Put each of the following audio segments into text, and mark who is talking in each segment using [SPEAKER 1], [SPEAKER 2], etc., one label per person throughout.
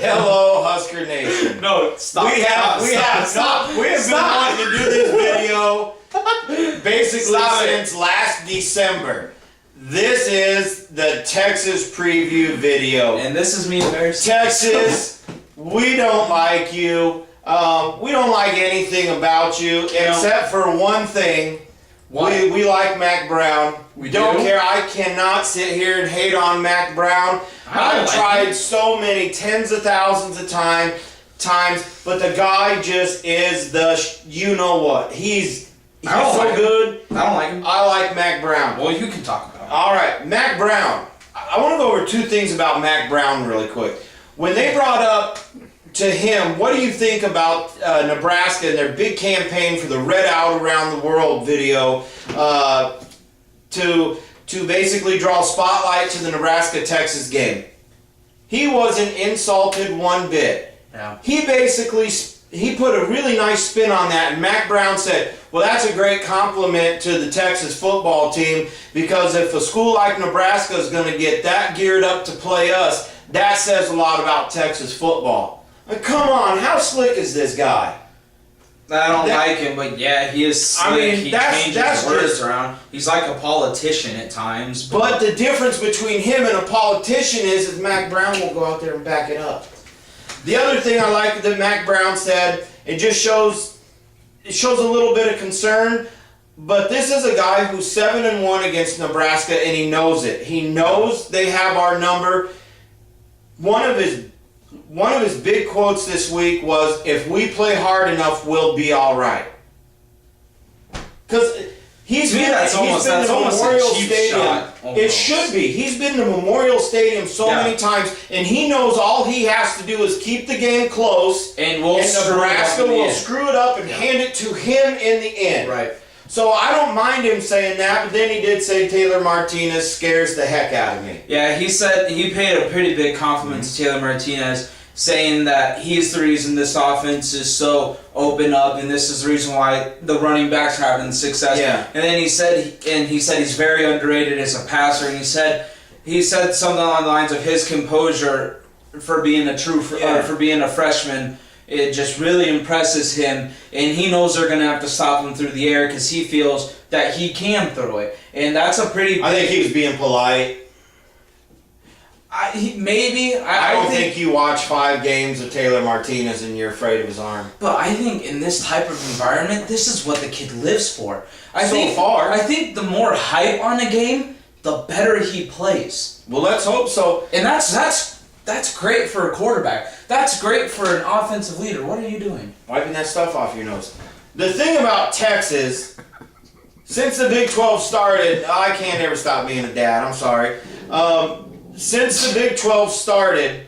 [SPEAKER 1] Hello, Husker Nation.
[SPEAKER 2] No, stop.
[SPEAKER 1] We have been wanting to do this video basically since last December. This is the Texas preview video.
[SPEAKER 2] And this is me embarrassed.
[SPEAKER 1] Texas, we don't like you. We don't like anything about you except for one thing. We like Mac Brown. We don't care. I cannot sit here and hate on Mac Brown. I've tried so many tens of thousands of times, but the guy just is the you know what. He's so good.
[SPEAKER 2] I don't like him.
[SPEAKER 1] I like Mac Brown.
[SPEAKER 2] Well, you can talk about him.
[SPEAKER 1] All right, Mac Brown. I want to go over two things about Mac Brown really quick. When they brought up to him, what do you think about Nebraska and their big campaign for the Red Out Around the World video to basically draw spotlight to the Nebraska-Texas game? He wasn't insulted one bit.
[SPEAKER 2] Yeah.
[SPEAKER 1] He put a really nice spin on that, and Mac Brown said, well, that's a great compliment to the Texas football team, because if a school like Nebraska is going to get that geared up to play us, that says a lot about Texas football. Come on, how slick is this guy?
[SPEAKER 2] I don't like him, but yeah, he is slick. I mean, he changes words around. He's like a politician at times.
[SPEAKER 1] But the difference between him and a politician is Mac Brown will go out there and back it up. The other thing I like that Mac Brown said, it shows a little bit of concern, but this is a guy who's 7-1 against Nebraska, and he knows it. He knows they have our number. One of his big quotes this week was, if we play hard enough, we'll be all right. Because he's been to Memorial Stadium. It should be. He's been to Memorial Stadium so many times, and he knows all he has to do is keep the game close, and Nebraska will screw it up and hand it to him in the end.
[SPEAKER 2] Right.
[SPEAKER 1] So I don't mind him saying that, but then he did say Taylor Martinez scares the heck out of me.
[SPEAKER 2] Yeah, he said he paid a pretty big compliment to Taylor Martinez, saying that he's the reason this offense is so open up, and this is the reason why the running backs are having success.
[SPEAKER 1] Yeah.
[SPEAKER 2] And then he said he's very underrated as a passer, and he said something along the lines of his composure for being for being a freshman. It just really impresses him, and he knows they're going to have to stop him through the air because he feels that he can throw it. And that's a pretty...
[SPEAKER 1] I think he was being polite.
[SPEAKER 2] I
[SPEAKER 1] don't think you watch 5 games of Taylor Martinez and you're afraid of his arm.
[SPEAKER 2] But I think in this type of environment, this is what the kid lives for. I think the more hype on a game, the better he plays.
[SPEAKER 1] Well, let's hope so.
[SPEAKER 2] And that's great for a quarterback. That's great for an offensive leader. What are you doing?
[SPEAKER 1] Wiping that stuff off your nose. The thing about Texas, since the Big 12 started, I can't ever stop being a dad, I'm sorry. Since the Big 12 started,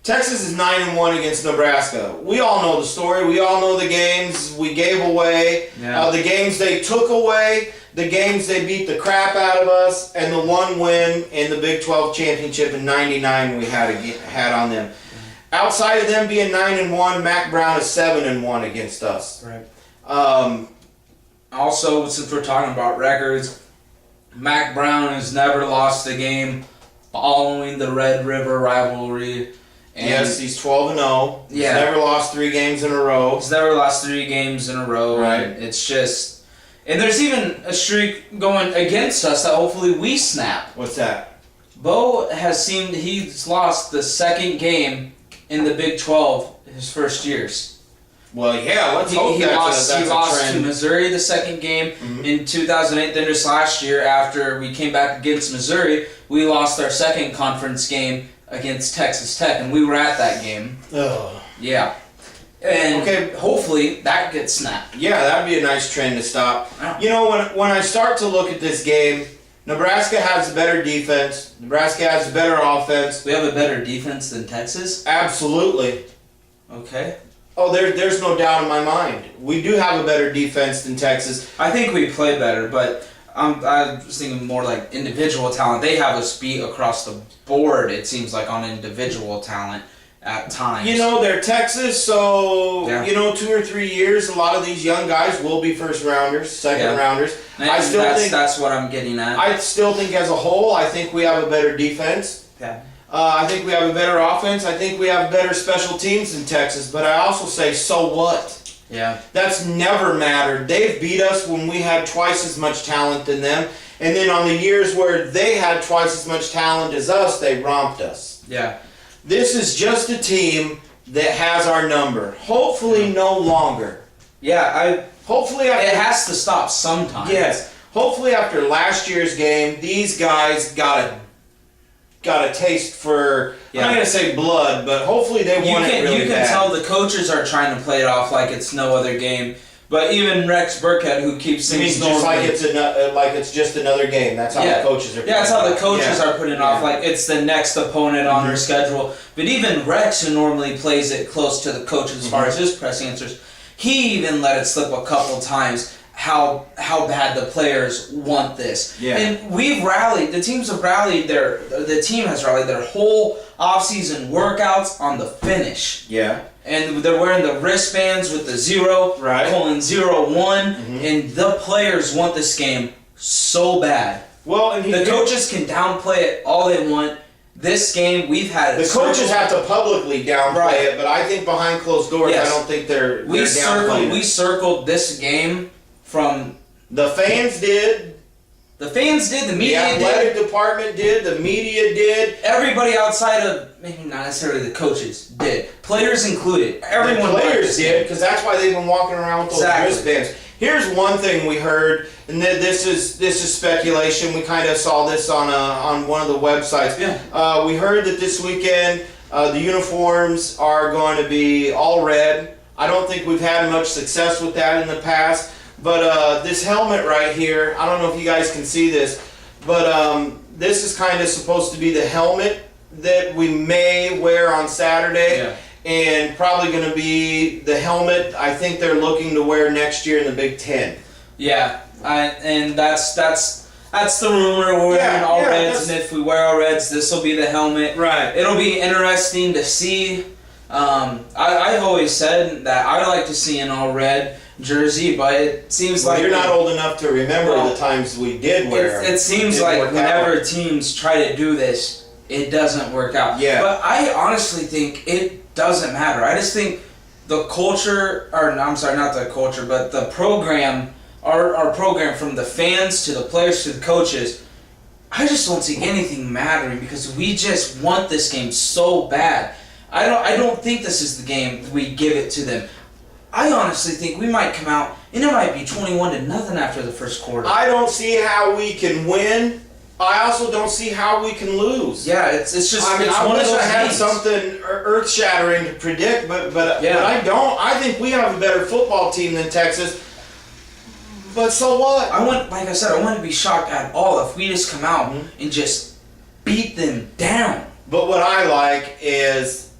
[SPEAKER 1] Texas is 9-1 against Nebraska. We all know the story. We all know the games we gave away, the games they took away, the games they beat the crap out of us, and the one win in the Big 12 championship in '99 we had on them. Outside of them being 9-1, Mac Brown is 7-1 against us.
[SPEAKER 2] Right. Also, since we're talking about records, Mac Brown has never lost a game following the Red River rivalry. And
[SPEAKER 1] yes, he's 12-0. He's never lost 3 games in a row.
[SPEAKER 2] He's never lost 3 games in a row.
[SPEAKER 1] Right.
[SPEAKER 2] It's just... And there's even a streak going against us that hopefully we snap.
[SPEAKER 1] What's that?
[SPEAKER 2] Bo he's lost the second game in the Big 12 his first years.
[SPEAKER 1] Well, yeah, let's hope
[SPEAKER 2] he lost to Missouri the second game in 2008. Then just last year, after we came back against Missouri, we lost our second conference game against Texas Tech, and we were at that game.
[SPEAKER 1] Ugh.
[SPEAKER 2] Yeah. And hopefully that gets snapped.
[SPEAKER 1] Yeah, that'd be a nice trend to stop. You know, when I start to look at this game, Nebraska has a better defense. Nebraska has a better offense.
[SPEAKER 2] We have a better defense than Texas?
[SPEAKER 1] Absolutely.
[SPEAKER 2] Okay.
[SPEAKER 1] Oh, there's no doubt in my mind. We do have a better defense than Texas.
[SPEAKER 2] I think we play better, but I was thinking more like individual talent. They have us beat across the board, it seems like, on individual talent at times.
[SPEAKER 1] You know, they're Texas, so, 2 or 3 years, a lot of these young guys will be first rounders, second rounders.
[SPEAKER 2] That's what I'm getting at.
[SPEAKER 1] I still think as a whole, I think we have a better defense.
[SPEAKER 2] Yeah.
[SPEAKER 1] I think we have a better offense. I think we have better special teams than Texas. But I also say, so what?
[SPEAKER 2] Yeah.
[SPEAKER 1] That's never mattered. They've beat us when we had twice as much talent than them. And then on the years where they had twice as much talent as us, they romped us.
[SPEAKER 2] Yeah.
[SPEAKER 1] This is just a team that has our number. Hopefully no longer.
[SPEAKER 2] Yeah,
[SPEAKER 1] Hopefully after,
[SPEAKER 2] it has to stop sometime.
[SPEAKER 1] yes. Hopefully after last year's game, these guys got a taste for, I'm not going to say blood, but hopefully they want it really
[SPEAKER 2] You can
[SPEAKER 1] bad.
[SPEAKER 2] tell the coaches are trying to play it off like it's no other game. But even Rex Burkhead, who keeps
[SPEAKER 1] I mean,
[SPEAKER 2] things
[SPEAKER 1] just
[SPEAKER 2] normally,
[SPEAKER 1] like it's just another game. That's how the coaches are.
[SPEAKER 2] Yeah, that's how the coaches
[SPEAKER 1] Yeah.
[SPEAKER 2] are putting it off.
[SPEAKER 1] Yeah.
[SPEAKER 2] Like it's the next opponent on their schedule. But even Rex, who normally plays it close to the coaches as far as his press answers, he even let it slip a couple times how bad the players want this.
[SPEAKER 1] Yeah.
[SPEAKER 2] And we've rallied. The teams have rallied the team has rallied their whole offseason workouts on the finish.
[SPEAKER 1] Yeah.
[SPEAKER 2] And they're wearing the wristbands with the 0,
[SPEAKER 1] Right.
[SPEAKER 2] colon 0-1, and the players want this game so bad.
[SPEAKER 1] Well, and
[SPEAKER 2] The coaches can downplay it all they want. This game, we've had
[SPEAKER 1] the coaches have to publicly downplay
[SPEAKER 2] Right.
[SPEAKER 1] it, but I think behind closed doors,
[SPEAKER 2] Yes.
[SPEAKER 1] I don't think they're downplaying
[SPEAKER 2] we
[SPEAKER 1] it.
[SPEAKER 2] circled this game from
[SPEAKER 1] The fans did.
[SPEAKER 2] the fans did, the
[SPEAKER 1] The
[SPEAKER 2] media did,
[SPEAKER 1] athletic department did. The media did.
[SPEAKER 2] everybody outside of maybe not necessarily the coaches did, players included. Everyone
[SPEAKER 1] The
[SPEAKER 2] liked
[SPEAKER 1] players
[SPEAKER 2] this
[SPEAKER 1] did,
[SPEAKER 2] game.
[SPEAKER 1] because that's why they've been walking around with those
[SPEAKER 2] Exactly.
[SPEAKER 1] wristbands. Here's one thing we heard, and this is speculation. We kind of saw this on one of the websites.
[SPEAKER 2] Yeah.
[SPEAKER 1] We heard that this weekend the uniforms are going to be all red. I don't think we've had much success with that in the past. But this helmet right here, I don't know if you guys can see this, but this is kind of supposed to be the helmet that we may wear on Saturday.
[SPEAKER 2] Yeah.
[SPEAKER 1] And probably going to be the helmet I think they're looking to wear next year in the Big Ten.
[SPEAKER 2] Yeah, and that's the rumor. We're
[SPEAKER 1] Yeah,
[SPEAKER 2] wearing all
[SPEAKER 1] yeah,
[SPEAKER 2] reds,
[SPEAKER 1] that's-
[SPEAKER 2] and if we wear all reds, this will be the helmet.
[SPEAKER 1] Right.
[SPEAKER 2] It'll be interesting to see. I've always said that I like to see an all red jersey, but it seems
[SPEAKER 1] Well,
[SPEAKER 2] like
[SPEAKER 1] you're not old enough to remember
[SPEAKER 2] Well,
[SPEAKER 1] the times we did wear them.
[SPEAKER 2] It seems
[SPEAKER 1] Didn't
[SPEAKER 2] like
[SPEAKER 1] work
[SPEAKER 2] whenever
[SPEAKER 1] out.
[SPEAKER 2] teams try to do this, it doesn't work out.
[SPEAKER 1] Yeah.
[SPEAKER 2] But I honestly think it doesn't matter. I just think the culture, or I'm sorry, not the culture, but the program, our program from the fans to the players to the coaches, I just don't see anything mattering because we just want this game so bad. I don't think this is the game we give it to them. I honestly think we might come out and it might be 21-0 after the first quarter.
[SPEAKER 1] I don't see how we can win. I also don't see how we can lose.
[SPEAKER 2] Yeah, it's just
[SPEAKER 1] I mean,
[SPEAKER 2] it's
[SPEAKER 1] I
[SPEAKER 2] one
[SPEAKER 1] wish
[SPEAKER 2] of those
[SPEAKER 1] I had
[SPEAKER 2] games.
[SPEAKER 1] something earth-shattering to predict, but
[SPEAKER 2] Yeah.
[SPEAKER 1] I don't. I think we have a better football team than Texas. But so what?
[SPEAKER 2] Like I said, I wouldn't be shocked at all if we just come out and just beat them down.
[SPEAKER 1] But what I like is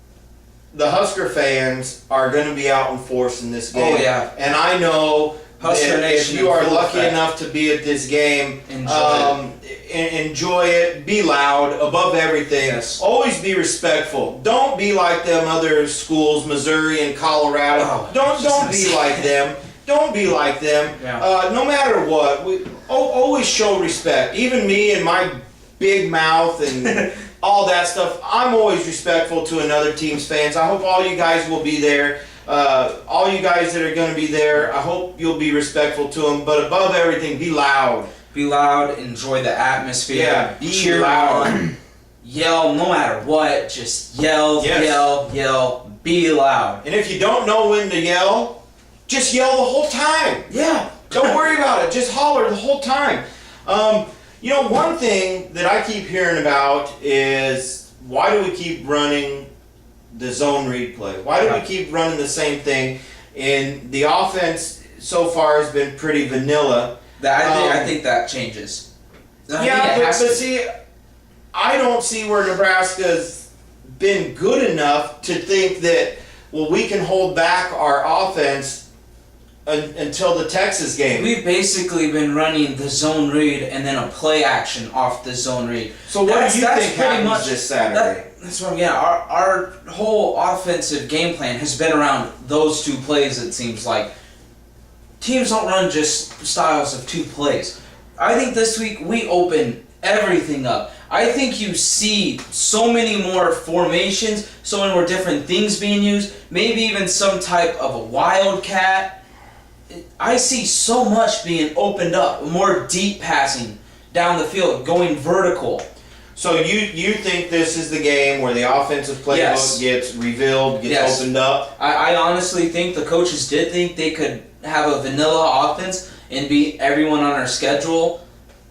[SPEAKER 1] the Husker fans are going to be out in force in this game.
[SPEAKER 2] Oh, yeah.
[SPEAKER 1] And I know
[SPEAKER 2] Husker
[SPEAKER 1] that
[SPEAKER 2] Nation
[SPEAKER 1] if you
[SPEAKER 2] in
[SPEAKER 1] are
[SPEAKER 2] full
[SPEAKER 1] lucky
[SPEAKER 2] effect.
[SPEAKER 1] enough to be at this game,
[SPEAKER 2] Enjoy
[SPEAKER 1] enjoy it, be loud, above everything.
[SPEAKER 2] Yes.
[SPEAKER 1] Always be respectful. Don't be like them other schools, Missouri and Colorado.
[SPEAKER 2] Oh,
[SPEAKER 1] don't
[SPEAKER 2] just gonna
[SPEAKER 1] be
[SPEAKER 2] say
[SPEAKER 1] like them. Don't be like them.
[SPEAKER 2] Yeah.
[SPEAKER 1] No matter what, we always show respect. Even me and my big mouth and all that stuff, I'm always respectful to another team's fans. I hope all you guys will be there. All you guys that are going to be there, I hope you'll be respectful to them. But above everything, be loud.
[SPEAKER 2] Be loud, enjoy the atmosphere.
[SPEAKER 1] Yeah, be
[SPEAKER 2] cheer
[SPEAKER 1] loud.
[SPEAKER 2] on, yell, no matter what. Just yell,
[SPEAKER 1] Yes.
[SPEAKER 2] yell. Be loud.
[SPEAKER 1] And if you don't know when to yell, just yell the whole time.
[SPEAKER 2] Yeah.
[SPEAKER 1] Don't worry about it. Just holler the whole time. One thing that I keep hearing about is why do we keep running the zone read play? Why do we keep running the same thing? And the offense so far has been pretty vanilla.
[SPEAKER 2] I think that changes. I think
[SPEAKER 1] Yeah,
[SPEAKER 2] it
[SPEAKER 1] but
[SPEAKER 2] has to.
[SPEAKER 1] see, I don't see where Nebraska's been good enough to think that, well, we can hold back our offense until the Texas game.
[SPEAKER 2] We've basically been running the zone read and then a play action off the zone read.
[SPEAKER 1] So what do you think happens this Saturday?
[SPEAKER 2] That's what I'm getting. Our whole offensive game plan has been around those two plays, it seems like. Teams don't run just styles of two plays. I think this week we open everything up. I think you see so many more formations, so many more different things being used, maybe even some type of a wildcat. I see so much being opened up, more deep passing down the field, going vertical.
[SPEAKER 1] So you think this is the game where the offensive playbook gets revealed, gets opened up?
[SPEAKER 2] I honestly think the coaches did think they could have a vanilla offense and beat everyone on our schedule,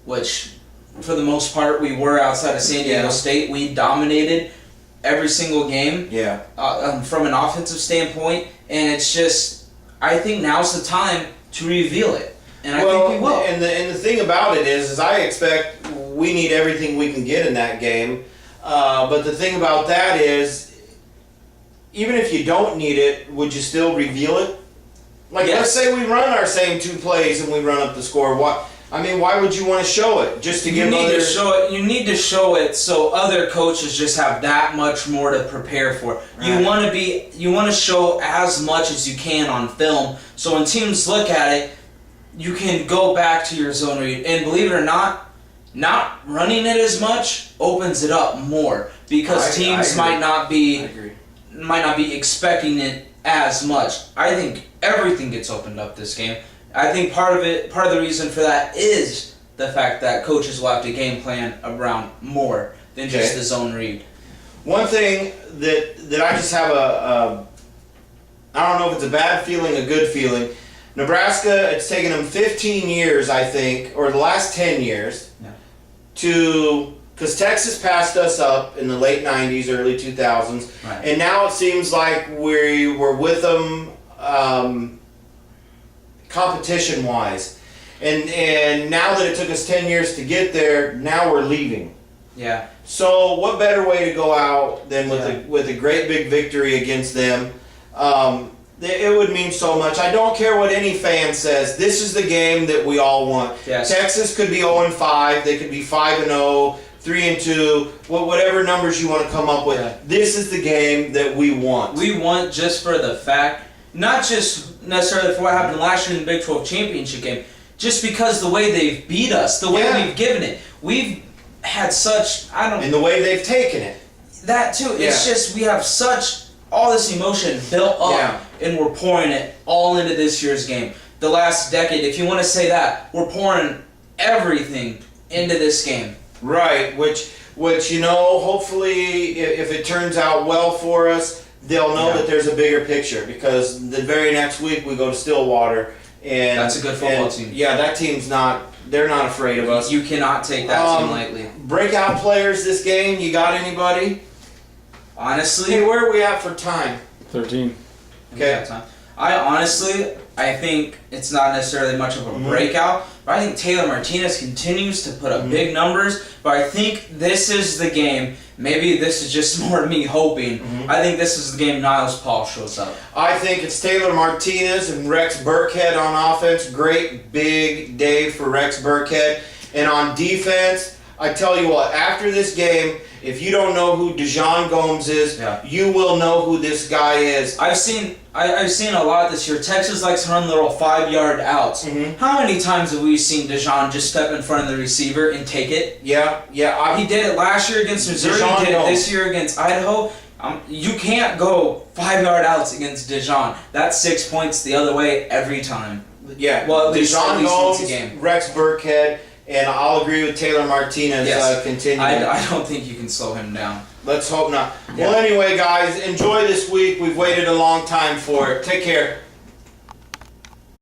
[SPEAKER 2] which for the most part we were outside of San Diego State. We dominated every single game from an offensive standpoint, and it's just, I think now's the time to reveal it. And I think we will.
[SPEAKER 1] And the thing about it is I expect we need everything we can get in that game. But the thing about that is, even if you don't need it, would you still reveal it? Like, let's say we run our same 2 plays and we run up the score. Why would you want to show it? Just to give others...
[SPEAKER 2] You need to show it so other coaches just have that much more to prepare for. Right. You want to show as much as you can on film, so when teams look at it, you can go back to your zone read. And believe it or not running it as much opens it up more, because teams might not be expecting it as much. I think everything gets opened up this game. I think part of the reason for that is the fact that coaches will have to game plan around more than just the zone read.
[SPEAKER 1] One thing that I just have I don't know if it's a bad feeling, a good feeling. Nebraska, it's taken them 15 years, I think, or the last 10 years, because Texas passed us up in the late 90s, early 2000s, and now it seems like we were with them competition-wise. And now that it took us 10 years to get there, now we're leaving.
[SPEAKER 2] Yeah.
[SPEAKER 1] So what better way to go out than with a great big victory against them? It would mean so much. I don't care what any fan says. This is the game that we all want.
[SPEAKER 2] Yes.
[SPEAKER 1] Texas could be 0-5. They could be 5-0, 3-2, whatever numbers you want to come up with. Yeah. This is the game that we want.
[SPEAKER 2] We want just for the fact, not just necessarily for what happened last year in the Big 12 championship game, just because the way they've beat us, the way we've given it. We've had such,
[SPEAKER 1] and the way they've taken it.
[SPEAKER 2] That too. It's just we have such all this emotion built up, and we're pouring it all into this year's game. The last decade, if you want to say that, we're pouring everything into this game.
[SPEAKER 1] Right, which hopefully if it turns out well for us, they'll know that there's a bigger picture, because the very next week we go to Stillwater, and
[SPEAKER 2] that's a good football team.
[SPEAKER 1] Yeah, that team's they're not afraid of us.
[SPEAKER 2] You cannot take that team lightly.
[SPEAKER 1] Breakout players this game, you got anybody?
[SPEAKER 2] Honestly,
[SPEAKER 1] hey, where are we at for time?
[SPEAKER 3] 13.
[SPEAKER 1] Okay.
[SPEAKER 2] I think it's not necessarily much of a breakout, but I think Taylor Martinez continues to put up big numbers. But I think this is the game. Maybe this is just more me hoping. I think this is the game Niles Paul shows up.
[SPEAKER 1] I think it's Taylor Martinez and Rex Burkhead on offense. Great big day for Rex Burkhead. And on defense, I tell you what, after this game, if you don't know who Dijon Gomes is, you will know who this guy is.
[SPEAKER 2] I've seen a lot this year. Texas likes to run little 5-yard outs. How many times have we seen Dijon just step in front of the receiver and take it?
[SPEAKER 1] Yeah.
[SPEAKER 2] He did it last year against Missouri. He did it this year against Idaho. You can't go 5-yard outs against Dijon. That's 6 points the other way every time.
[SPEAKER 1] Yeah.
[SPEAKER 2] Well, at least once a game.
[SPEAKER 1] Rex Burkhead. And I'll agree with Taylor Martinez continuing.
[SPEAKER 2] I don't think you can slow him down.
[SPEAKER 1] Let's hope not. Yeah. Well, anyway, guys, enjoy this week. We've waited a long time for it. Take care.